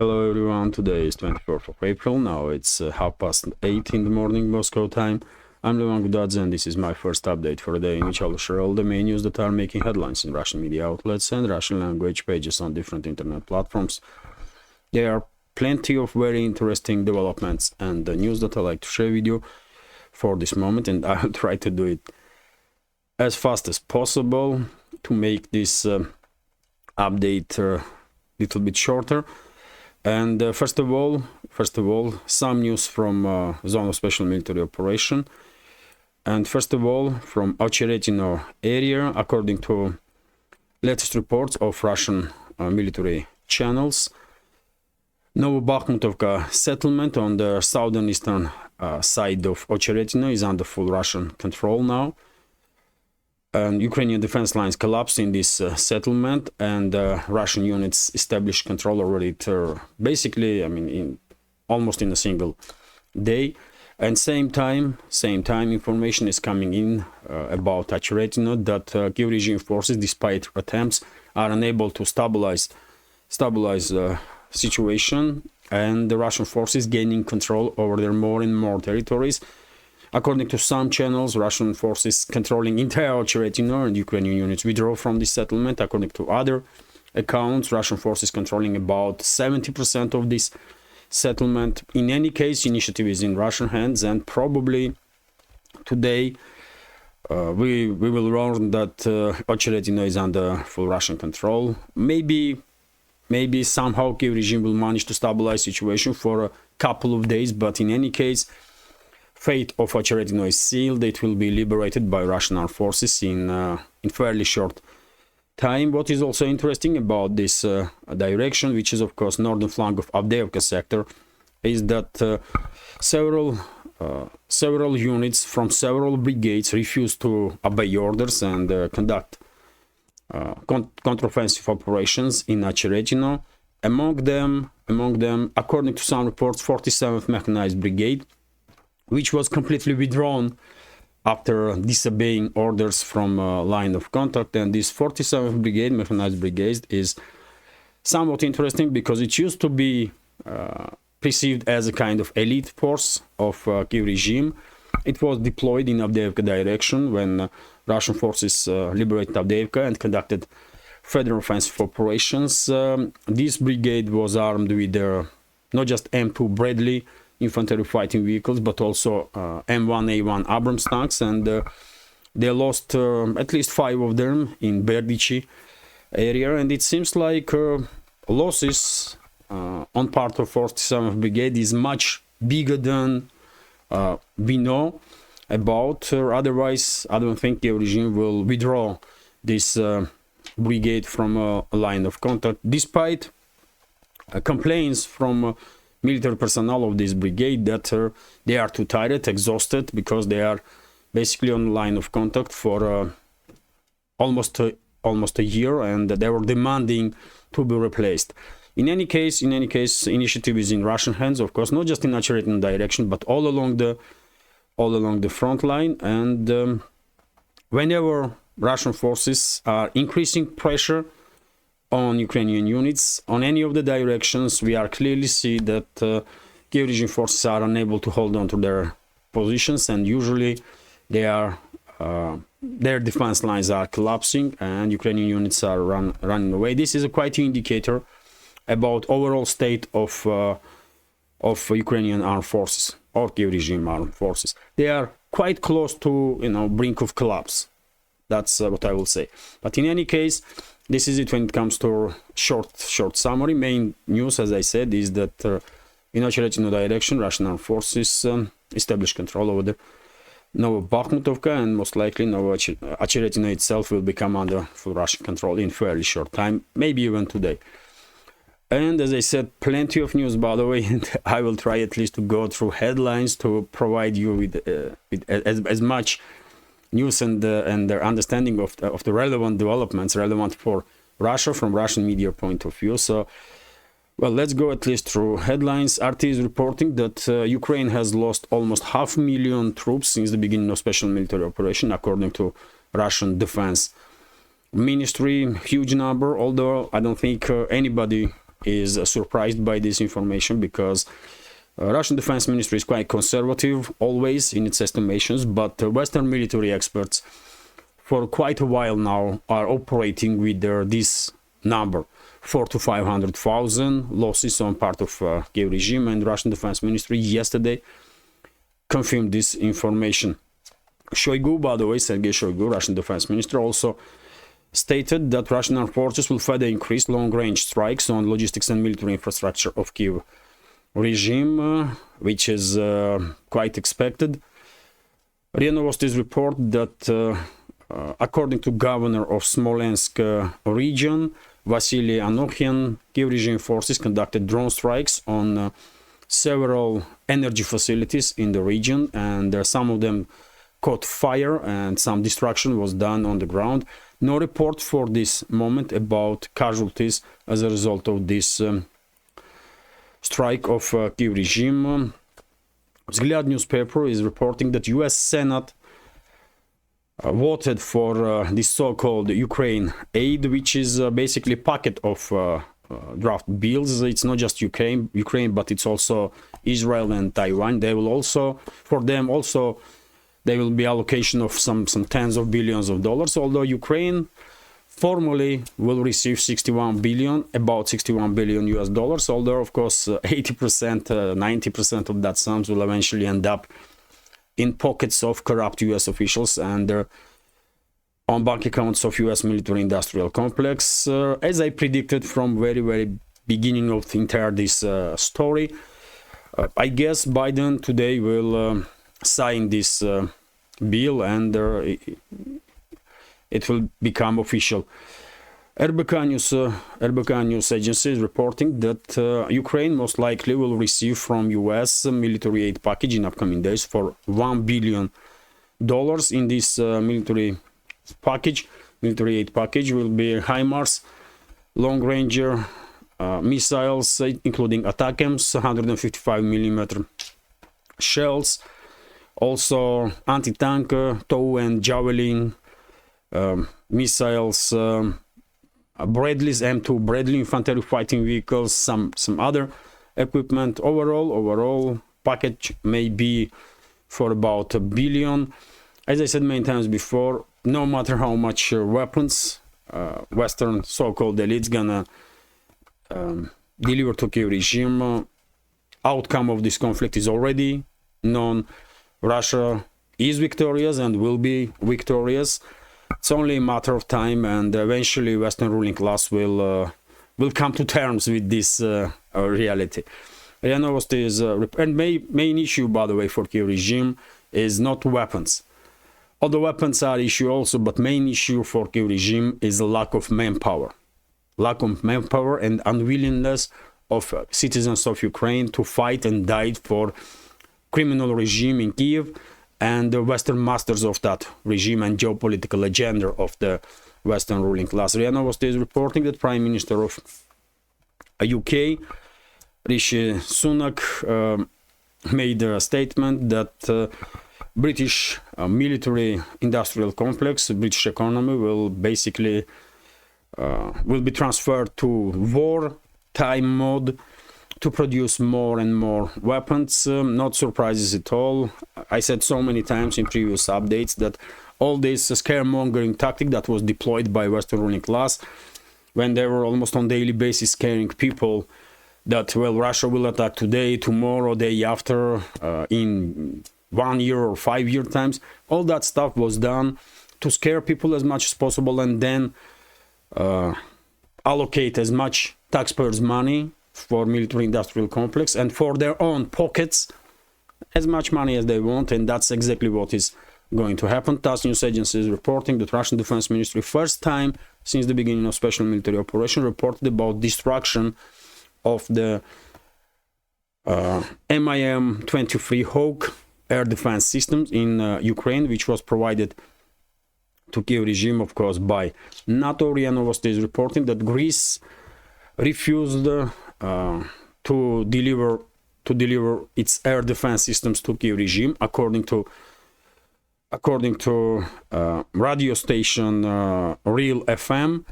Hello everyone, today is 24th of April, now it's 8:30 in the morning Moscow time. I'm Levan Gudadze and this is my first update for the day in which I'll share all the main news that are making headlines in Russian media outlets and Russian language pages on different internet platforms. There are plenty of very interesting developments and news that I like to share with you for this moment, and I'll try to do it as fast as possible to make this update a little bit shorter. And first of all, some news from Zone of Special Military Operation. And first of all, from Ocheretino area, according to latest reports of Russian military channels, Novobakhmutovka settlement on the southern eastern side of Ocheretino is under full Russian control now. And Ukrainian defense lines collapsed in this settlement, and Russian units established control over it basically, almost in a single day. And same time, information is coming in about Ocheretino that Kiev regime forces, despite attempts, are unable to stabilize the situation, and the Russian forces gaining control over their more and more territories. According to some channels, Russian forces controlling entire Ocheretino and Ukrainian units withdraw from this settlement. According to other accounts, Russian forces controlling about 70% of this settlement. In any case, initiative is in Russian hands, and probably today we will learn that Ocheretino is under full Russian control. Maybe somehow Kiev regime will manage to stabilize situation for a couple of days, but in any case, fate of Ocheretino is sealed. It will be liberated by Russian armed forces in fairly short time. What is also interesting about this direction, which is of course northern flank of Avdiivka sector, is that several units from several brigades refuse to obey orders and conduct counteroffensive operations in Ocheretino. Among them, according to some reports, 47th Mechanized Brigade, which was completely withdrawn after disobeying orders from line of contact. And this 47th Brigade, Mechanized Brigade, is somewhat interesting because it used to be perceived as a kind of elite force of Kiev regime. It was deployed in Avdiivka direction when Russian forces liberated Avdiivka and conducted further offensive operations. This brigade was armed with not just M2 Bradley infantry fighting vehicles, but also M1A1 Abrams tanks, and they lost at least 5 of them in Berdichi area, and it seems like losses on part of 47th Brigade is much bigger than we know about. Otherwise, I don't think the regime will withdraw this brigade from a line of contact, despite complaints from military personnel of this brigade that they are too tired, exhausted, because they are basically on line of contact for almost a year, and they were demanding to be replaced. In any case, initiative is in Russian hands, of course, not just in Ocheretino direction, but all along the front line. And whenever Russian forces are increasing pressure on Ukrainian units on any of the directions, we are clearly see that Kiev regime forces are unable to hold on to their positions, and usually their defense lines are collapsing and Ukrainian units are running away. This is a quite indicator about overall state of Ukrainian armed forces or Kiev regime armed forces. They are quite close to brink of collapse. That's what I will say. But in any case, this is it when it comes to short summary. Main news, as I said, is that in Ocheretino direction, Russian armed forces establish control over the Novobakhmutovka, and most likely Ocheretino itself will become under full Russian control in fairly short time, maybe even today. And as I said, plenty of news, by the way, and I will try at least to go through headlines to provide you with as much news and their understanding of the relevant developments relevant for Russia from Russian media point of view. So, well, let's go at least through headlines. RT is reporting that Ukraine has lost almost 500,000 troops since the beginning of special military operation, according to Russian Defense Ministry. Huge number, although I don't think anybody is surprised by this information, because Russian Defense Ministry is quite conservative always in its estimations, but Western military experts for quite a while now are operating with this number, 400,000 to 500,000 losses on part of Kiev regime, and Russian Defense Ministry yesterday confirmed this information. Shoigu, by the way, Sergei Shoigu, Russian Defense Minister, also stated that Russian armed forces will further increase long-range strikes on logistics and military infrastructure of Kiev regime, which is quite expected. RIA Novosti's report that according to governor of Smolensk region, Vasily Anokhin, Kiev regime forces conducted drone strikes on several energy facilities in the region, and some of them caught fire and some destruction was done on the ground. No report for this moment about casualties as a result of this strike of Kiev regime. Vzгляд newspaper is reporting that US Senate voted for this so-called Ukraine aid, which is basically a packet of draft bills. It's not just Ukraine, but it's also Israel and Taiwan. They will also, for them also, there will be allocation of some tens of billions of dollars, although Ukraine formally will receive 61 billion, about 61 billion US dollars, although of course 80%, 90% of that sums will eventually end up in pockets of corrupt US officials and on bank accounts of US military industrial complex. As I predicted from very beginning of the entire this story, I guess Biden today will sign this bill and it will become official. RBK News Agency is reporting that Ukraine most likely will receive from US military aid package in upcoming days for $1 billion in this military aid package will be HIMARS, long-range missiles, including ATACMS, 155mm shells, also anti-tank, TOW and Javelin missiles, Bradley's M2 Bradley infantry fighting vehicles, some other equipment. Overall package may be for about $1 billion. As I said many times before, no matter how much weapons Western so-called elites gonna deliver to Kiev regime, outcome of this conflict is already known. Russia is victorious and will be victorious. It's only a matter of time, and eventually Western ruling class will come to terms with this reality. RIA Novosti is and main issue, by the way, for Kiev regime is not weapons. Although weapons are issue also, but main issue for Kiev regime is the lack of manpower. Lack of manpower and unwillingness of citizens of Ukraine to fight and die for criminal regime in Kiev and the Western masters of that regime and geopolitical agenda of the Western ruling class. RIA Novosti is reporting that Prime Minister of UK, Rishi Sunak, made a statement that British military industrial complex, British economy will basically will be transferred to wartime mode to produce more and more weapons. Not surprises at all. I said so many times in previous updates that all this scaremongering tactic that was deployed by Western ruling class when they were almost on daily basis scaring people that, well, Russia will attack today, tomorrow, day after, in 1 year or 5 year times. All that stuff was done to scare people as much as possible and then allocate as much taxpayers' money for military industrial complex and for their own pockets as much money as they want, and that's exactly what is going to happen. TASS news agency is reporting that Russian Defense Ministry, first time since the beginning of special military operation, reported about destruction of the MIM-23 Hawk air defense systems in Ukraine, which was provided to Kiev regime, of course, by NATO. RIA Novosti is reporting that Greece refused to deliver its air defense systems to Kiev regime, according to radio station Real FM.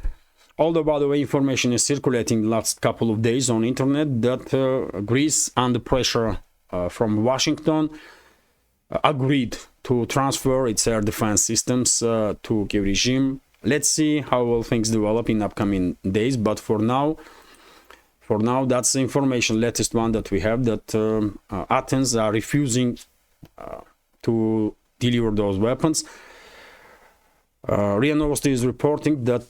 although, by the way, information is circulating the last couple of days on internet that Greece, under pressure from Washington, agreed to transfer its air defense systems to Kiev regime. Let's see how will things develop in upcoming days, but for now, that's the information, latest one that we have, that Athens are refusing to deliver those weapons. RIA Novosti is reporting that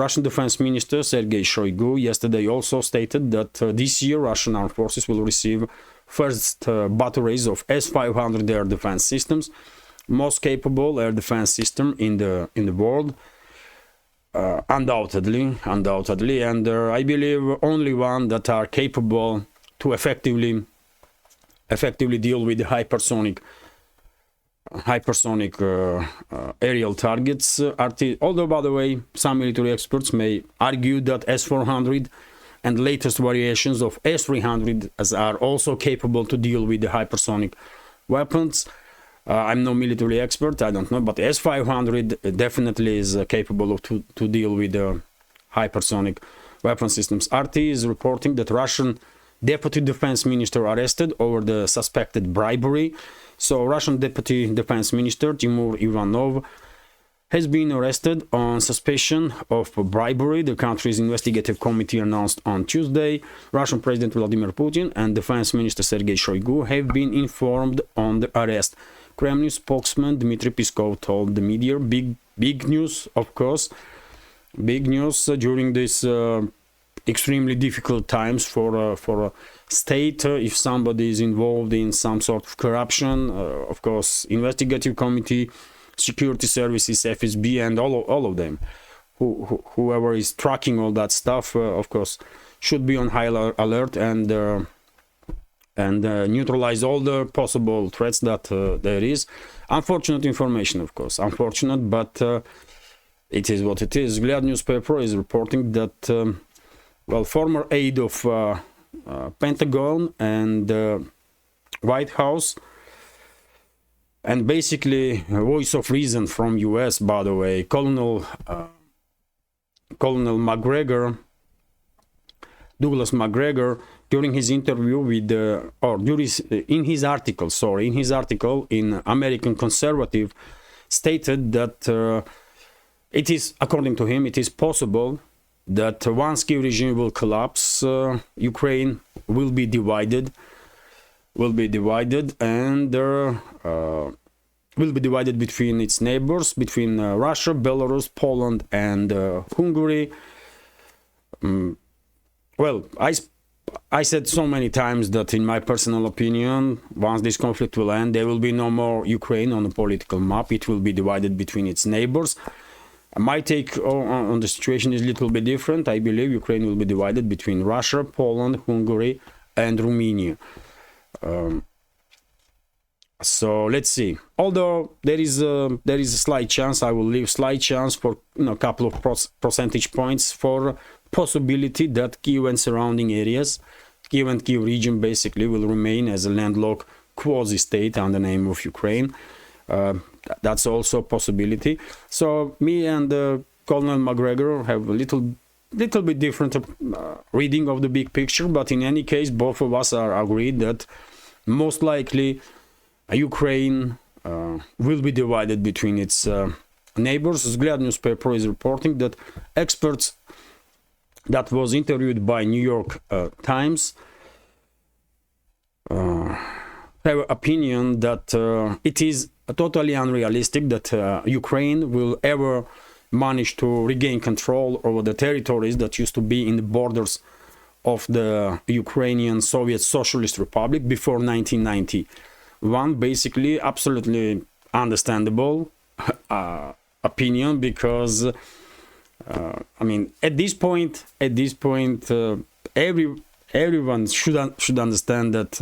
Russian Defense Minister Sergei Shoigu yesterday also stated that this year Russian armed forces will receive first batteries of S-500 air defense systems, most capable air defense system in the world, undoubtedly, and I believe only one that are capable to effectively deal with the hypersonic aerial targets. Although, by the way, some military experts may argue that S-400 and latest variations of S-300 are also capable to deal with the hypersonic weapons. I'm no military expert, I don't know, but S-500 definitely is capable of to deal with the hypersonic weapon systems. RT is reporting that Russian Deputy Defense Minister arrested over the suspected bribery. So Russian Deputy Defense Minister Timur Ivanov has been arrested on suspicion of bribery, the country's investigative committee announced on Tuesday. Russian President Vladimir Putin and Defense Minister Sergei Shoigu have been informed on the arrest. Kremlin spokesman Dmitry Peskov told the media. Big news, of course. Big news during this extremely difficult times for a state. If somebody is involved in some sort of corruption, of course, investigative committee, security services, FSB, and all of them, whoever is tracking all that stuff, of course, should be on high alert and neutralize all the possible threats that there is. Unfortunate information, of course, unfortunate, but it is what it is. Glad newspaper is reporting that well, former aide of Pentagon and White House, and basically a voice of reason from US, by the way, Colonel Douglas McGregor, during his interview with in his article in American Conservative, stated that it is, according to him, it is possible that once Kiev regime will collapse, Ukraine will be divided, and will be divided between its neighbors, between Russia, Belarus, Poland, and Hungary. Well, I said so many times that, in my personal opinion, once this conflict will end, there will be no more Ukraine on the political map. It will be divided between its neighbors. My take on the situation is a little bit different. I believe Ukraine will be divided between Russia, Poland, Hungary, and Romania. So let's see. Although there is a slight chance, I will leave slight chance for a couple of percentage points for possibility that Kiev and surrounding areas, Kiev and Kiev region, basically will remain as a landlocked quasi-state under the name of Ukraine. That's also a possibility. So me and Colonel McGregor have a little bit different reading of the big picture, but in any case, both of us are agreed that most likely Ukraine will be divided between its neighbors. Glad newspaper is reporting that experts that was interviewed by New York Times have opinion that it is totally unrealistic that Ukraine will ever manage to regain control over the territories that used to be in the borders of the Ukrainian Soviet Socialist Republic before 1991. Basically, absolutely understandable opinion, because I mean, at this point, everyone should understand that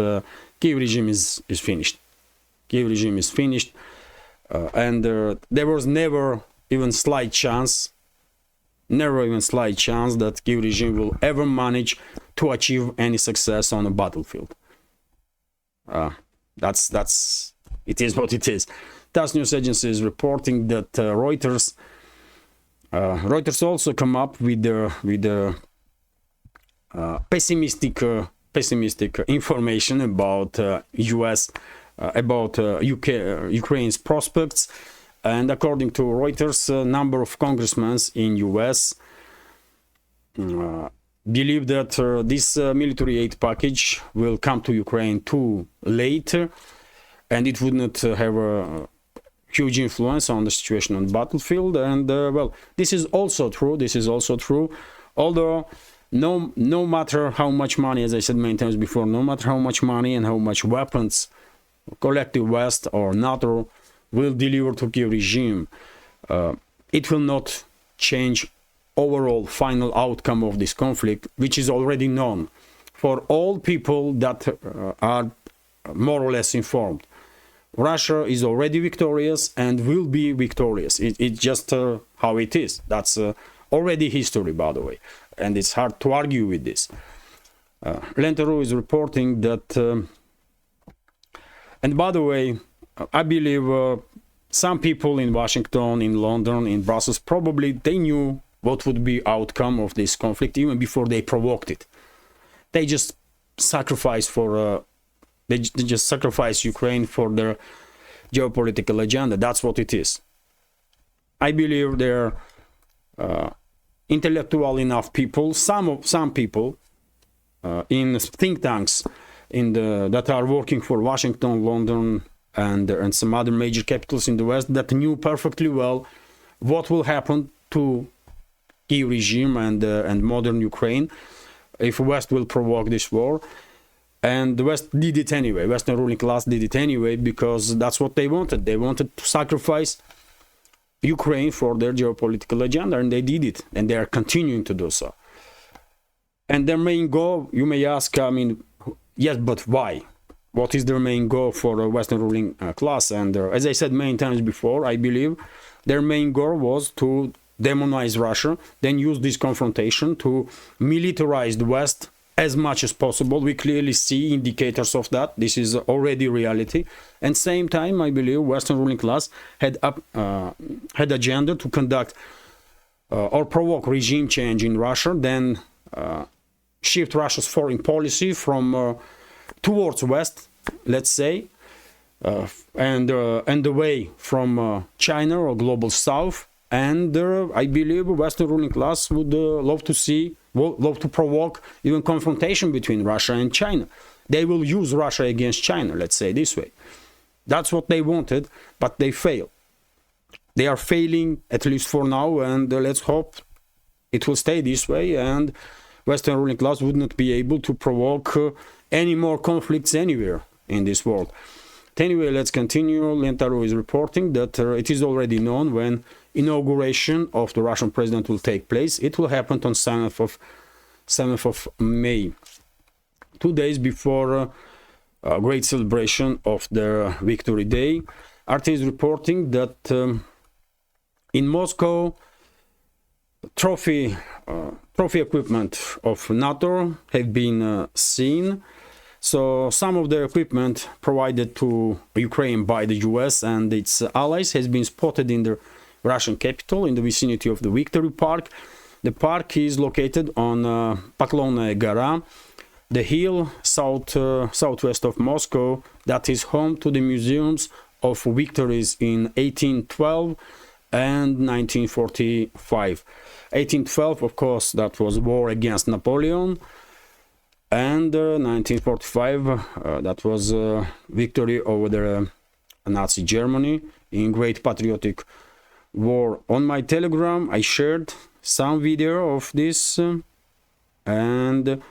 Kiev regime is finished. Kiev regime is finished, and there was never even slight chance that Kiev regime will ever manage to achieve any success on a battlefield. That's it is what it is. TASS news agency is reporting that Reuters Reuters also come up with the pessimistic information about US about Ukraine's prospects. And according to Reuters, a number of congressmen in US believe that this military aid package will come to Ukraine too late, and it would not have a huge influence on the situation on the battlefield. And well, this is also true. Although no matter how much money, as I said many times before, no matter how much money and how much weapons collective West or NATO will deliver to Kiev regime, it will not change overall final outcome of this conflict, which is already known for all people that are more or less informed. Russia is already victorious and will be victorious. It's just how it is. That's already history, by the way, and it's hard to argue with this. Lentero is reporting that, and by the way, I believe some people in Washington, in London, in Brussels, probably they knew what would be outcome of this conflict even before they provoked it. They just sacrifice they just sacrifice Ukraine for their geopolitical agenda. That's what it is. I believe they're intellectual enough people, some people in think tanks that are working for Washington, London, and some other major capitals in the West that knew perfectly well what will happen to Kiev regime and modern Ukraine if West will provoke this war. And the West did it anyway. Western ruling class did it anyway because that's what they wanted. They wanted to sacrifice Ukraine for their geopolitical agenda, and they did it, and they are continuing to do so. And their main goal, you may ask, I mean, yes, but why? What is their main goal for the Western ruling class? And as I said many times before, I believe their main goal was to demonize Russia, then use this confrontation to militarize the West as much as possible. We clearly see indicators of that. This is already reality. And same time, I believe Western ruling class had agenda to conduct or provoke regime change in Russia, then shift Russia's foreign policy from towards West, let's say, and away from China or global South. And I believe Western ruling class would love to provoke even confrontation between Russia and China. They will use Russia against China, let's say this way. That's what they wanted, but they failed. They are failing, at least for now, and let's hope it will stay this way, and Western ruling class would not be able to provoke any more conflicts anywhere in this world. Anyway, let's continue. Lentaro is reporting that it is already known when inauguration of the Russian president will take place. It will happen on 7th of May, 2 days before a great celebration of their Victory Day. RT is reporting that in Moscow, trophy equipment of NATO have been seen. So some of the equipment provided to Ukraine by the US and its allies has been spotted in the Russian capital in the vicinity of the Victory Park. The park is located on Poklonnaya Gora, the hill southwest of Moscow that is home to the museums of victories in 1812 and 1945. 1812, of course, that was war against Napoleon, and 1945, that was victory over the Nazi Germany in Great Patriotic War. On my Telegram, I shared some video of this, and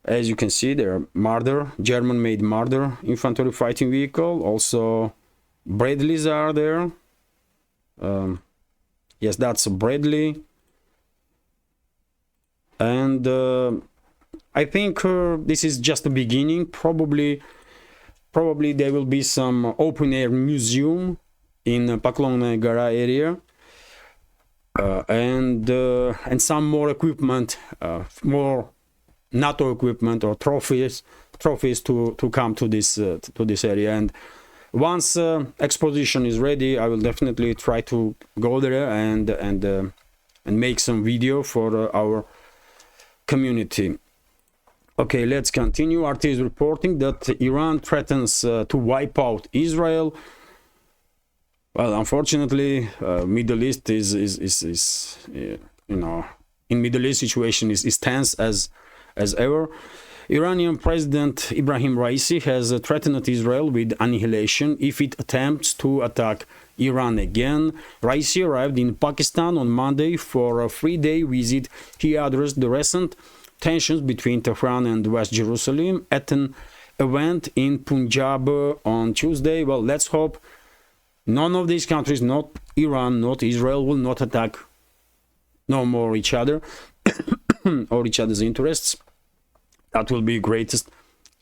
as you can see, there are Marder, German-made Marder infantry fighting vehicle. Also, Bradleys are there. Yes, that's a Bradley. And I think this is just the beginning. Probably there will be some open-air museum in Poklonnaya Gora area, and some more equipment, more NATO equipment or trophies to come to this area. And Once exposition is ready, I will definitely try to go there and make some video for our community. Okay, let's continue. RT is reporting that Iran threatens to wipe out Israel. Well, unfortunately, Middle East is you know, in Middle East situation is tense as ever. Iranian President Ibrahim Raisi has threatened Israel with annihilation if it attempts to attack Iran again. Raisi arrived in Pakistan on Monday for a 3-day visit. He addressed the recent tensions between Tehran and West Jerusalem at an event in Punjab on Tuesday. Well, let's hope none of these countries, not Iran, not Israel, will not attack no more each other or each other's interests. That will be greatest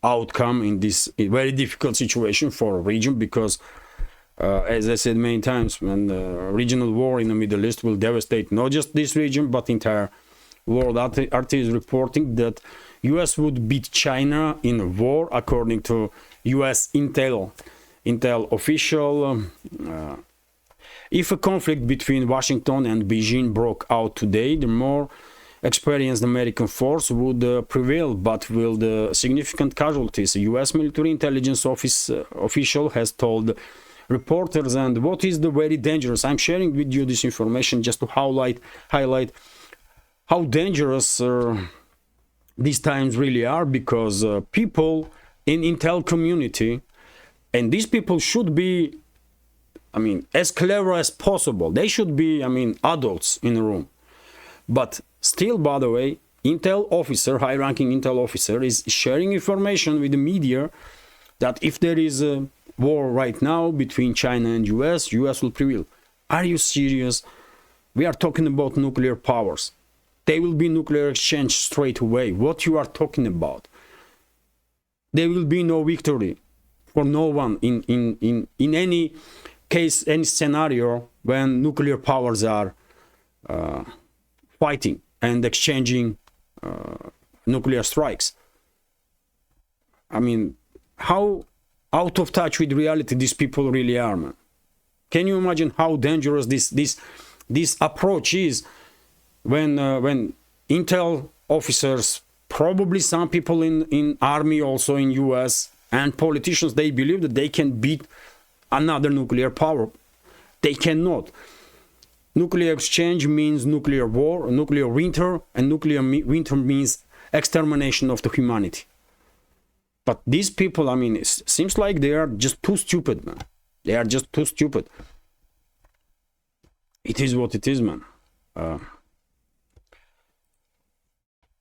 outcome in this very difficult situation for a region, because as I said many times, when regional war in the Middle East will devastate not just this region but entire world. RT is reporting that US would beat China in a war, according to US intel official. If a conflict between Washington and Beijing broke out today, the more experienced American force would prevail, but with significant casualties. A US military intelligence office official has told reporters, and what is the very dangerous. I'm sharing with you this information just to highlight how dangerous these times really are, because people in intel community, and these people should be, I mean, as clever as possible. They should be, I mean, adults in the room. But still, by the way, intel officer, high-ranking intel officer, is sharing information with the media that if there is a war right now between China and US will prevail. Are you serious? We are talking about nuclear powers. There will be nuclear exchange straight away. What you are talking about? There will be no victory for no one in any case, any scenario when nuclear powers are fighting and exchanging nuclear strikes. I mean, how out of touch with reality these people really are, man. Can you imagine how dangerous this approach is when intel officers, probably some people in army also in US, and politicians, they believe that they can beat another nuclear power? They cannot. Nuclear exchange means nuclear war, nuclear winter, and nuclear winter means extermination of the humanity. But these people, I mean, it seems like they are just too stupid, man. They are just too stupid. It is what it is, man.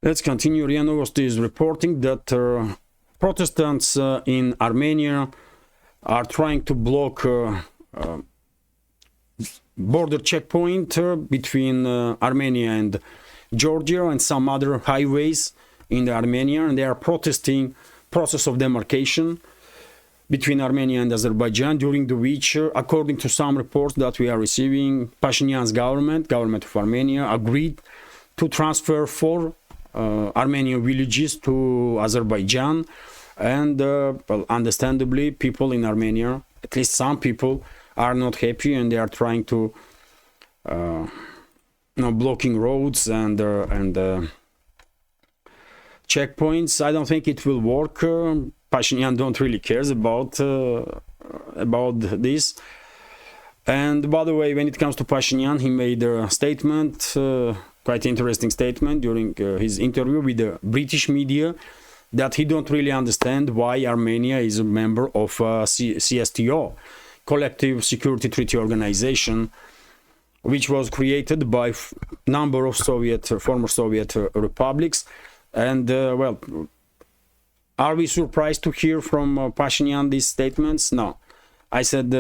Let's continue. RIA Novosti is reporting that Protestants in Armenia are trying to block border checkpoint between Armenia and Georgia and some other highways in Armenia, and they are protesting process of demarcation between Armenia and Azerbaijan, during the which, according to some reports that we are receiving, Pashinyan's government of Armenia, agreed to transfer 4 Armenian villages to Azerbaijan. And well, understandably, people in Armenia, at least some people, are not happy, and they are trying to blocking roads and checkpoints. I don't think it will work. Pashinyan don't really cares about this. And by the way, when it comes to Pashinyan, he made a statement, quite interesting statement during his interview with the British media, that he don't really understand why Armenia is a member of CSTO, Collective Security Treaty Organization, which was created by number of former Soviet republics. And well, are we surprised to hear from Pashinyan these statements? No. I said,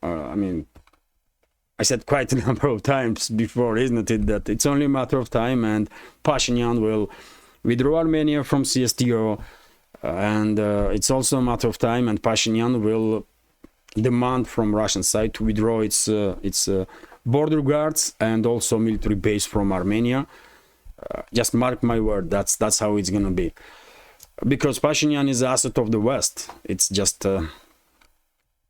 I said quite a number of times before, isn't it, that it's only a matter of time and Pashinyan will withdraw Armenia from CSTO, and it's also a matter of time and Pashinyan will demand from Russian side to withdraw its border guards and also military base from Armenia. Just mark my word, that's how it's gonna be, because Pashinyan is an asset of the West. It's just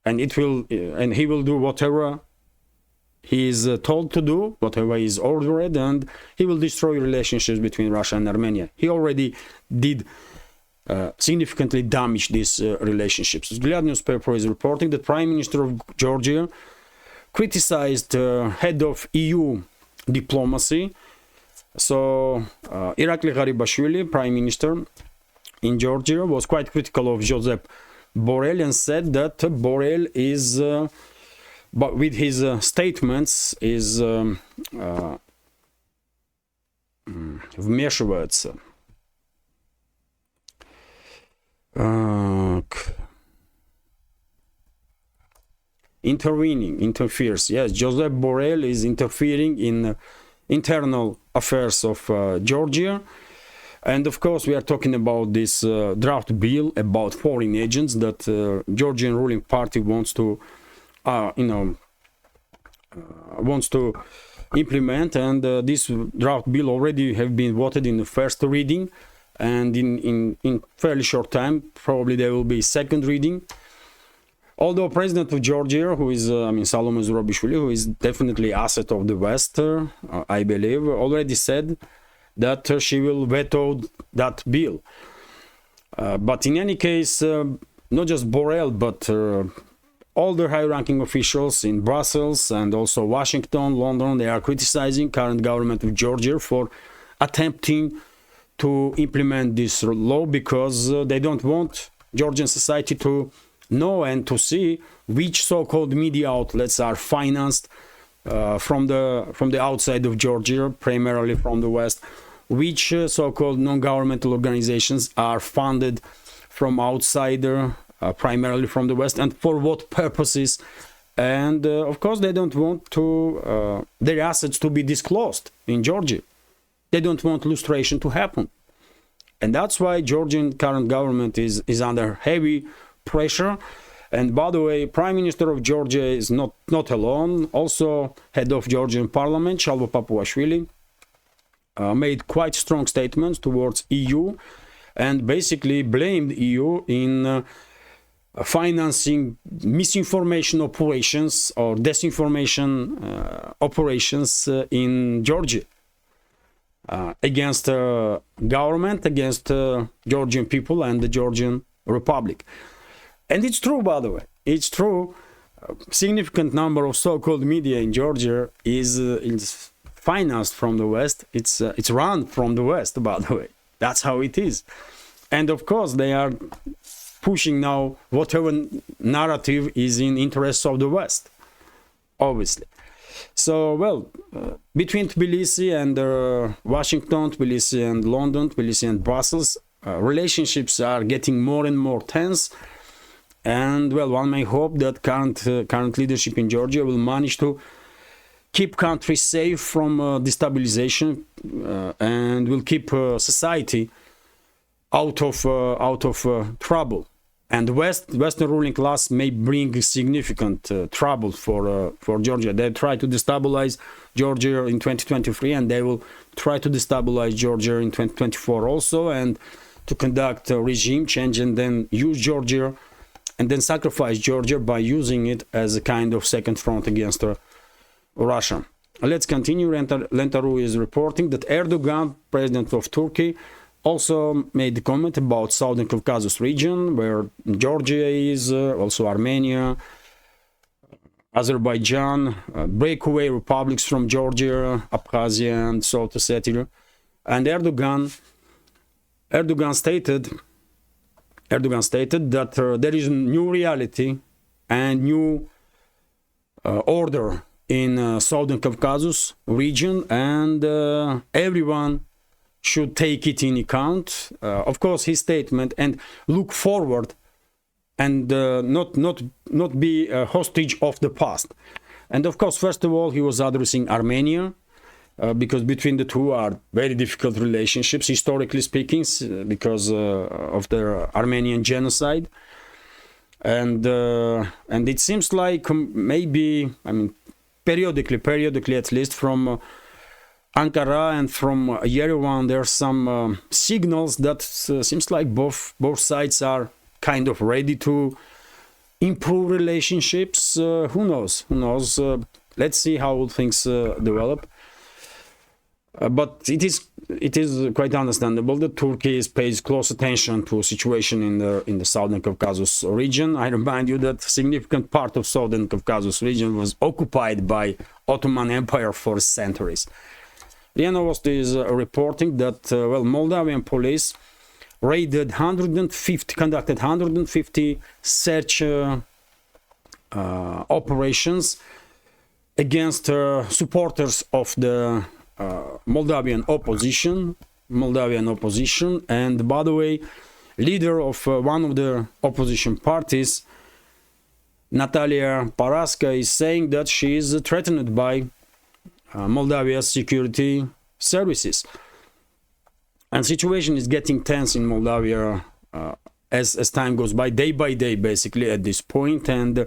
and he will do whatever he is told to do, whatever is ordered, and he will destroy relationships between Russia and Armenia. He already did significantly damage these relationships. Vzglyad newspaper is reporting that Prime Minister of Georgia criticized head of EU diplomacy. So Irakli Garibashvili, Prime Minister in Georgia, was quite critical of Josep Borrell and said that Borrell is, but with his statements, is вмешивается. Interferes. Yes, Josep Borrell is interfering in internal affairs of Georgia. And of course, we are talking about this draft bill about foreign agents that Georgian ruling party wants to, wants to implement. And this draft bill already have been voted in the first reading, and in fairly short time, probably there will be second reading. Although President of Georgia, who is Salome Zurabishvili, who is definitely asset of the West, I believe, already said that she will veto that bill. But in any case, not just Borrell, but all the high-ranking officials in Brussels and also Washington, London, they are criticizing current government of Georgia for attempting to implement this law because they don't want Georgian society to know and to see which so-called media outlets are financed from the outside of Georgia, primarily from the West, which so-called non-governmental organizations are funded from outside, primarily from the West, and for what purposes. And of course, they don't want to their assets to be disclosed in Georgia. They don't want lustration to happen. And that's why Georgian current government is under heavy pressure. And by the way, Prime Minister of Georgia is not alone. Also, head of Georgian parliament, Shalva Papuashvili, made quite strong statements towards EU and basically blamed EU in financing misinformation operations or disinformation operations in Georgia against government, against Georgian people and the Georgian Republic. And it's true, by the way. It's true. A significant number of so-called media in Georgia is financed from the West. It's run from the West, by the way. That's how it is. And of course, they are pushing now whatever narrative is in interests of the West, obviously. So, well, between Tbilisi and Washington, Tbilisi and London, Tbilisi and Brussels, relationships are getting more and more tense. And, well, one may hope that current leadership in Georgia will manage to keep country safe from destabilization and will keep society out of trouble. And the Western ruling class may bring significant trouble for Georgia. They try to destabilize Georgia in 2023, and they will try to destabilize Georgia in 2024 also, and to conduct a regime change and then use Georgia and then sacrifice Georgia by using it as a kind of second front against Russia. Let's continue. Lentaru is reporting that Erdogan, president of Turkey, also made a comment about Southern Caucasus region, where Georgia is, also Armenia, Azerbaijan, breakaway republics from Georgia, Abkhazia, and South Ossetia. And Erdogan stated that there is a new reality and new order in Southern Caucasus region, and everyone should take it in account. Of course, his statement, and look forward and not be a hostage of the past. And of course, first of all, he was addressing Armenia, because between the two are very difficult relationships, historically speaking, because of the Armenian genocide. And it seems like maybe, I mean, periodically at least, from Ankara and from Yerevan, there are some signals that seems like both sides are kind of ready to improve relationships. Who knows? Who knows? Let's see how things develop. But it is quite understandable that Turkey pays close attention to situation in the southern Caucasus region. I remind you that a significant part of southern Caucasus region was occupied by Ottoman Empire for centuries. RIA Novosti is reporting that Moldavian police conducted 150 search operations against supporters of the Moldavian opposition, and by the way, leader of one of the opposition parties, Natalia Paraska, is saying that she is threatened by Moldavia's security services, and situation is getting tense in Moldavia as time goes by day, basically at this point. And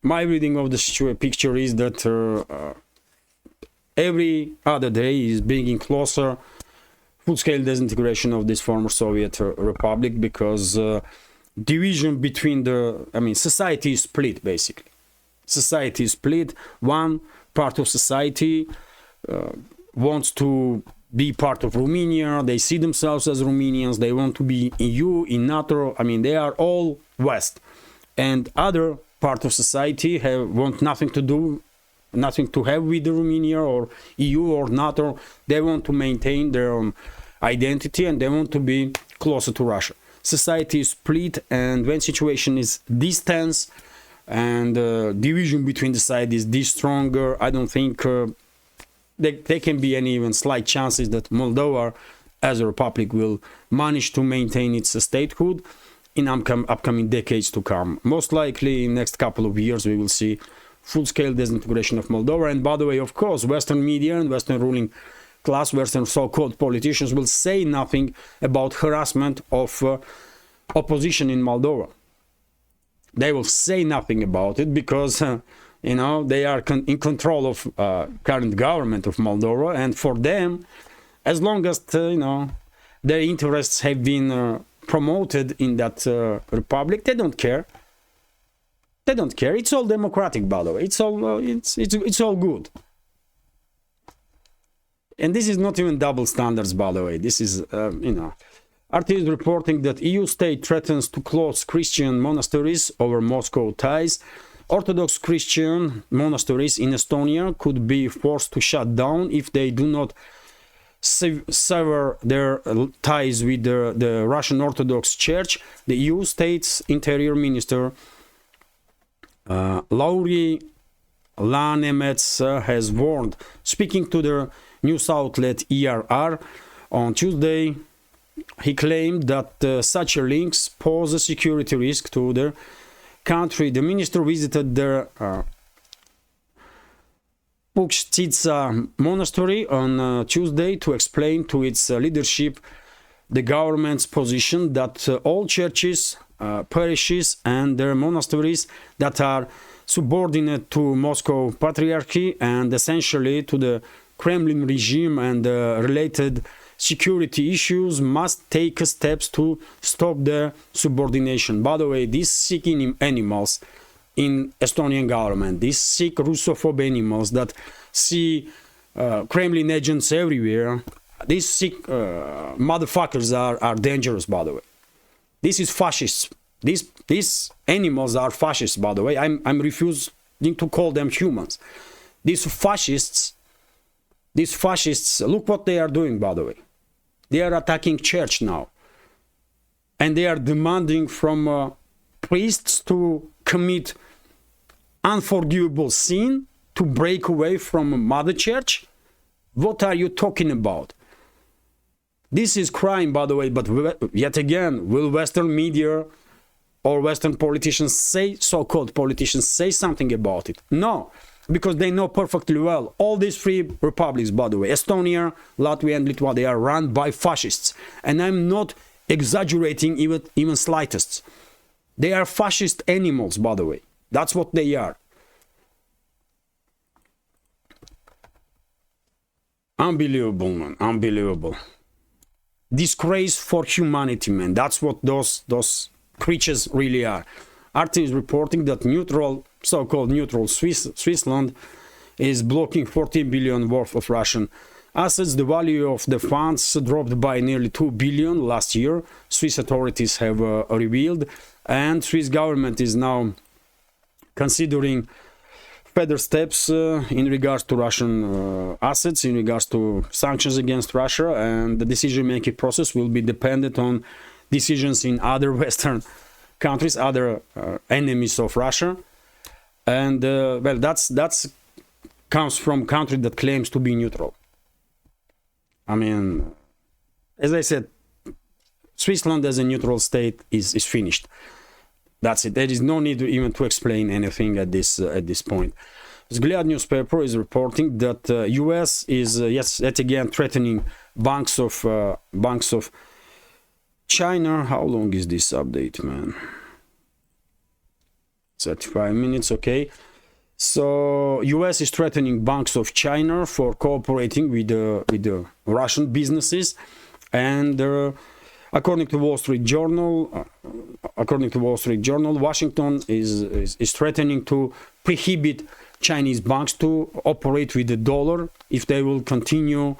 my reading of the picture is that every other day is bringing closer full-scale disintegration of this former Soviet republic, because division between society is split, basically. Society is split. One part of society wants to be part of Romania. They see themselves as Romanians. They want to be in EU, in NATO. They are all West. And other part of society want nothing to have with Romania or EU or NATO. They want to maintain their own identity and they want to be closer to Russia. Society is split, and when situation is this tense and division between the sides is this stronger, I don't think there can be any even slight chances that Moldova as a republic will manage to maintain its statehood in upcoming decades to come. Most likely in next couple of years we will see full-scale disintegration of Moldova. And by the way, of course, Western media and Western ruling class, Western so-called politicians will say nothing about harassment of opposition in Moldova. They will say nothing about it because they are in control of current government of Moldova, and for them, as long as their interests have been promoted in that republic, they don't care. They don't care. It's all democratic, by the way. It's all good. And this is not even double standards, by the way. This is RT is reporting that EU state threatens to close Christian monasteries over Moscow ties. Orthodox Christian monasteries in Estonia could be forced to shut down if they do not sever their ties with the Russian Orthodox Church. The EU state's interior minister Lauri Lanemets has warned, speaking to the news outlet ERR on Tuesday. He claimed that such links pose a security risk to the country. The minister visited the Pukhchitsa monastery on Tuesday to explain to its leadership the government's position that all churches, parishes and their monasteries that are subordinate to Moscow Patriarchy and essentially to the Kremlin regime and related security issues must take steps to stop the subordination. By the way, these sick animals in Estonian government, these sick Russophobe animals that see Kremlin agents everywhere, these sick motherfuckers are dangerous, by the way. This is fascists. These animals are fascists, by the way. I'm refusing to call them humans. These fascists, look what they are doing, by the way. They are attacking church now. And they are demanding from priests to commit unforgivable sin, to break away from Mother Church. What are you talking about? This is crime, by the way, but yet again, will Western media or Western politicians say, so-called politicians, say something about it? No, because they know perfectly well. All these three republics, by the way, Estonia, Latvia and Lithuania, they are run by fascists. And I'm not exaggerating even slightest. They are fascist animals, by the way. That's what they are. Unbelievable, man. Unbelievable. Disgrace for humanity, man. That's what those creatures really are. RT is reporting that neutral, so-called neutral Switzerland is blocking 14 billion worth of Russian assets. The value of the funds dropped by nearly 2 billion last year, Swiss authorities have revealed, and Swiss government is now considering further steps in regards to Russian assets, in regards to sanctions against Russia, and the decision-making process will be dependent on decisions in other Western countries, other enemies of Russia. And well, that's comes from country that claims to be neutral. I mean, as I said, Switzerland as a neutral state is finished. That's it. There is no need even to explain anything at this point. Zgliad newspaper is reporting that U.S. is yet again threatening banks of China. How long is this update, man? 35 minutes, okay. So U.S. is threatening banks of China for cooperating with the Russian businesses, and according to Wall Street Journal, Washington is threatening to prohibit Chinese banks to operate with the dollar if they will continue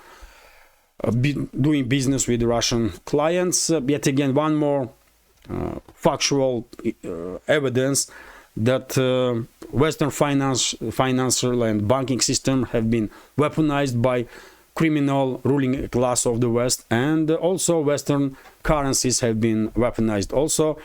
doing business with Russian clients. Yet again, one more factual evidence that Western financial and banking system have been weaponized by criminal ruling class of the West, and also Western currencies have been weaponized also.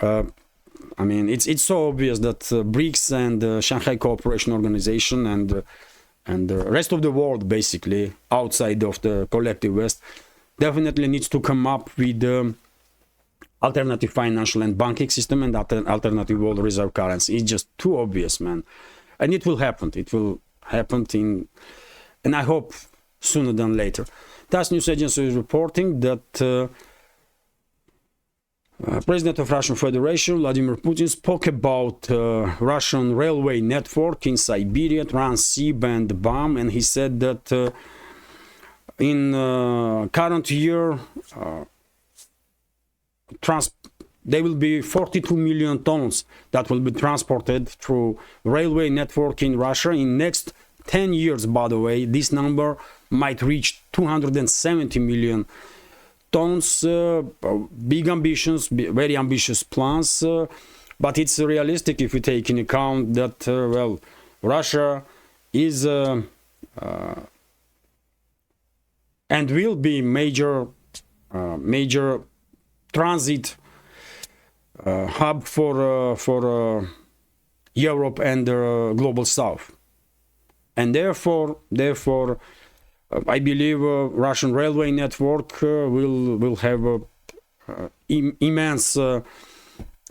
I mean, it's so obvious that BRICS and Shanghai Cooperation Organization and the rest of the world, basically outside of the collective West, definitely needs to come up with alternative financial and banking system and alternative world reserve currency. It's just too obvious, man, and it will happen. It will happen and I hope sooner than later. TASS news agency is reporting that President of Russian Federation Vladimir Putin spoke about Russian railway network in Siberia, Trans-Sib BAM, and he said that in current year there will be 42 million tons that will be transported through railway network in Russia. In next 10 years, by the way, this number might reach 270 million tons. Big ambitions, very ambitious plans, but it's realistic if we take in account that well, Russia is and will be major transit hub for Europe and the global South, and therefore I believe Russian railway network will have immense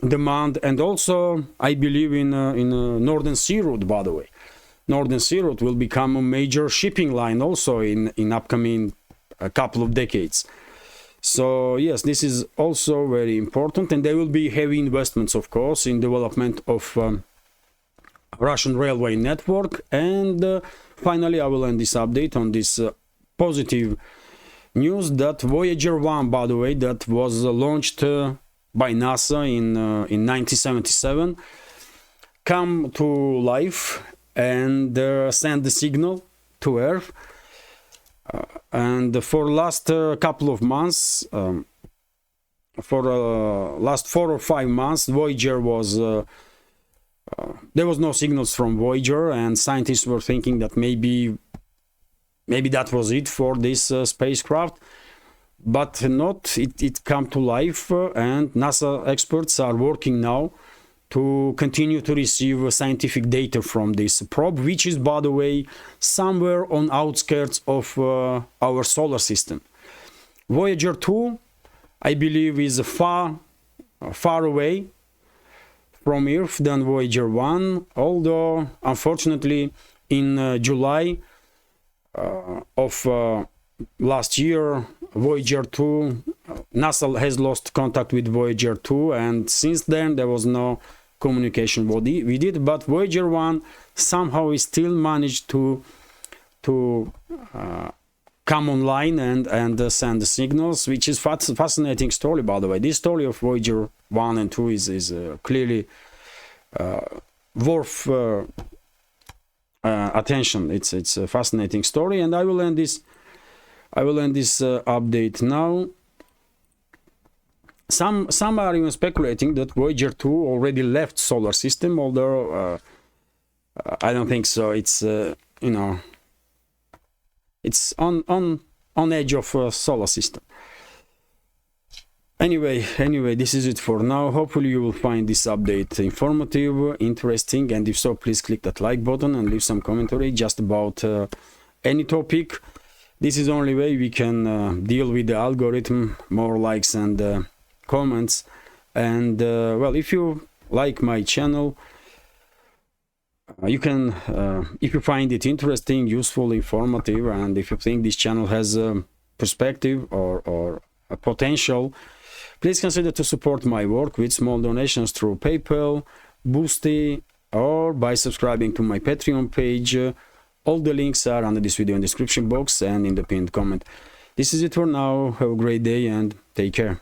demand, and also I believe in Northern Sea Route. By the way, Northern Sea Route will become a major shipping line also in upcoming couple of decades. So yes, this is also very important, and there will be heavy investments, of course, in development of Russian railway network. And finally, I will end this update on this positive news that Voyager 1, by the way, that was launched by NASA in 1977, come to life and send the signal to Earth. And for last couple of months, for last 4 or 5 months, Voyager was there was no signals from Voyager, and scientists were thinking that maybe that was it for this spacecraft, but not. It come to life, and NASA experts are working now to continue to receive scientific data from this probe, which is, by the way, somewhere on outskirts of our solar system. Voyager 2, I believe, is far away from Earth than Voyager 1, although unfortunately in July of last year, Voyager 2, NASA has lost contact with Voyager 2, and since then there was no communication with it, but Voyager 1 somehow is still managed to come online and send the signals, which is fascinating story, by the way. This story of Voyager 1 and 2 is clearly worth attention. It's a fascinating story, and I will end this update now. Some are even speculating that Voyager 2 already left solar system, although I don't think so. It's you know, it's on edge of solar system. Anyway, this is it for now. Hopefully you will find this update informative, interesting, and if so, please click that like button and leave some commentary just about any topic. This is the only way we can deal with the algorithm, more likes and comments. And well, if you like my channel, you can, if you find it interesting, useful, informative, and if you think this channel has a perspective or a potential, please consider to support my work with small donations through PayPal, Boosty, or by subscribing to my Patreon page. All the links are under this video in the description box and in the pinned comment. This is it for now. Have a great day and take care.